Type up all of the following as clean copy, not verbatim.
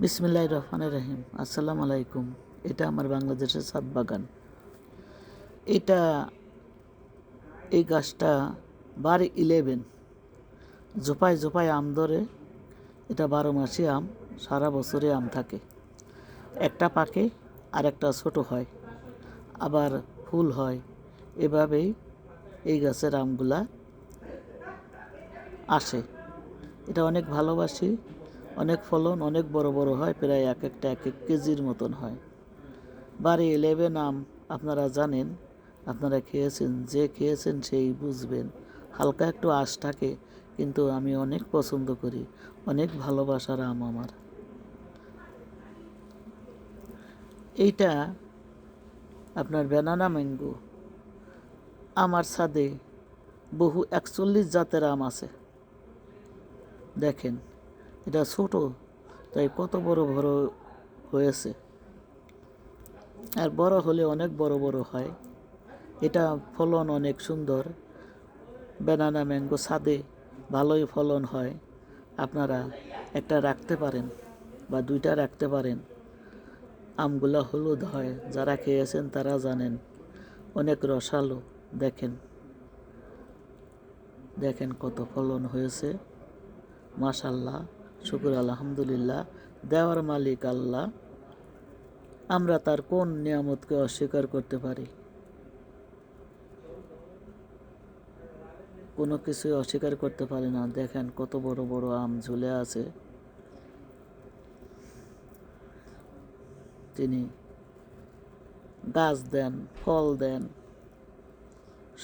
বিসমিল্লাহির রহমানির রহিম। আসসালামু আলাইকুম। এটা আমার বাংলাদেশের ছাদ বাগান। এটা এই গাছটা বারে 11 ঝোপায় ঝোপায় আম ধরে। এটা 12 মাসি আম, সারা বছরে আম থাকে। একটা পাকে আর একটা ছোট হয়, আবার ফুল হয়। এভাবেই এই গাছের আমগুলা আসে। এটা অনেক ভালোবাসি, অনেক ফলন, অনেক বড় বড় হয়, প্রায় এক একটা 1 কেজির মতন হয়। বারে 11 আম আপনারা জানেন, আপনারা খেয়েছেন, যে খেয়েছেন সেই বুঝবেন। হালকা একটু আঁশ থাকে, কিন্তু আমি অনেক পছন্দ করি, অনেক ভালোবাসার আম আমার। এইটা আপনার ব্যানানা ম্যাঙ্গো। আমার ছাদে বহু 41 জাতের আম আছে। দেখেন, এটা ছোট, তাই কত বড় বড় হয়েছে, আর বড় হলে অনেক বড় বড় হয়। এটা ফলন অনেক সুন্দর। ব্যানানা ম্যাঙ্গো ছাদে ভালোই ফলন হয়। আপনারা একটা রাখতে পারেন বা দুইটা রাখতে পারেন। আমগুলো হলুদ হয়, যারা খেয়েছেন তারা জানেন, অনেক রসালো। দেখেন দেখেন কত ফলন হয়েছে। মাশাল্লাহ, শুকুর আলহামদুলিল্লাহ। দেওয়ার মালিক আল্লাহ, আমরা তার কোন নিয়ামতকে অস্বীকার করতে পারি? কোনো কিছুই অস্বীকার করতে পারি না। দেখেন কত বড় বড় আম ঝুলে আছে। তিনি গাছ দেন, ফল দেন,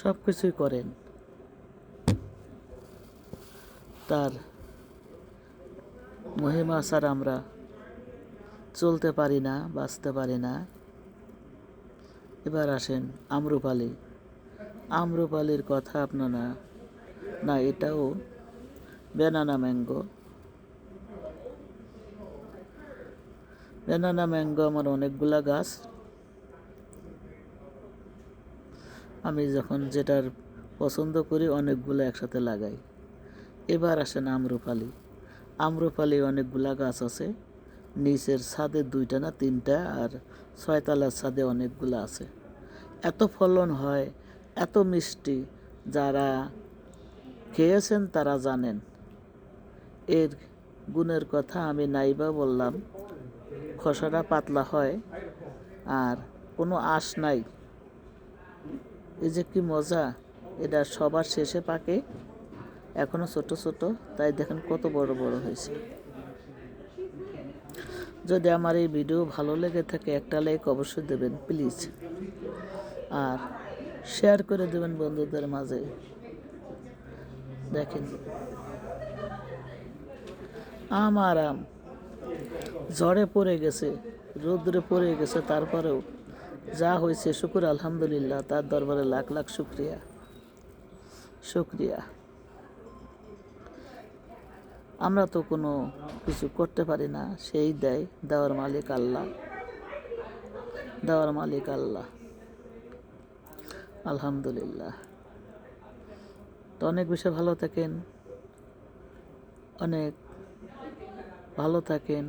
সব কিছুই করেন। তার মহিমা ছাড়া আমরা চলতে পারি না, বাঁচতে পারি না। এবার আসেন আম্রপালি। আম্রপালির কথা আপনারা না, এটাও ব্যানানা ম্যাঙ্গো। ব্যানানা ম্যাঙ্গো আমার অনেকগুলা গাছ। আমি যখন যেটার পছন্দ করি অনেকগুলো একসাথে লাগাই। এবার আসেন আম্রপালি। আম্রপালি অনেকগুলা গাছ আছে। নিচের ছাদে 2টা না 3টা, আর 6তলার ছাদে অনেকগুলো আছে। এত ফলন হয়, এত মিষ্টি, যারা খেয়েছেন তারা জানেন। এর গুণের কথা আমি নাইবা বললাম। খোসাটা পাতলা হয়, আর কোনো আঁশ নাই। এই যে কি মজা! এটা সবার শেষে পাকে, এখনো ছোট ছোট, তাই দেখেন কত বড় বড় হয়েছে। যদি আমার এই ভিডিও ভালো লেগে থাকে, একটা লাইক অবশ্যই দেবেন প্লিজ, আর শেয়ার করে দেবেন বন্ধুদের মাঝে। দেখেন আমার আম ঝড়ে পড়ে গেছে, রৌদ্রে পড়ে গেছে, তারপরেও যা হয়েছে শুকুর আলহামদুলিল্লাহ, তার দরবারে লাখ লাখ শুক্রিয়া শুক্রিয়া। আমরা তো কোনো কিছু করতে পারি না, সেই দেয়। দেওয়ার মালিক আল্লাহ, দেওয়ার মালিক আল্লাহ, আলহামদুলিল্লাহ। তো অনেক বেশি ভালো থাকেন, অনেক ভালো থাকেন।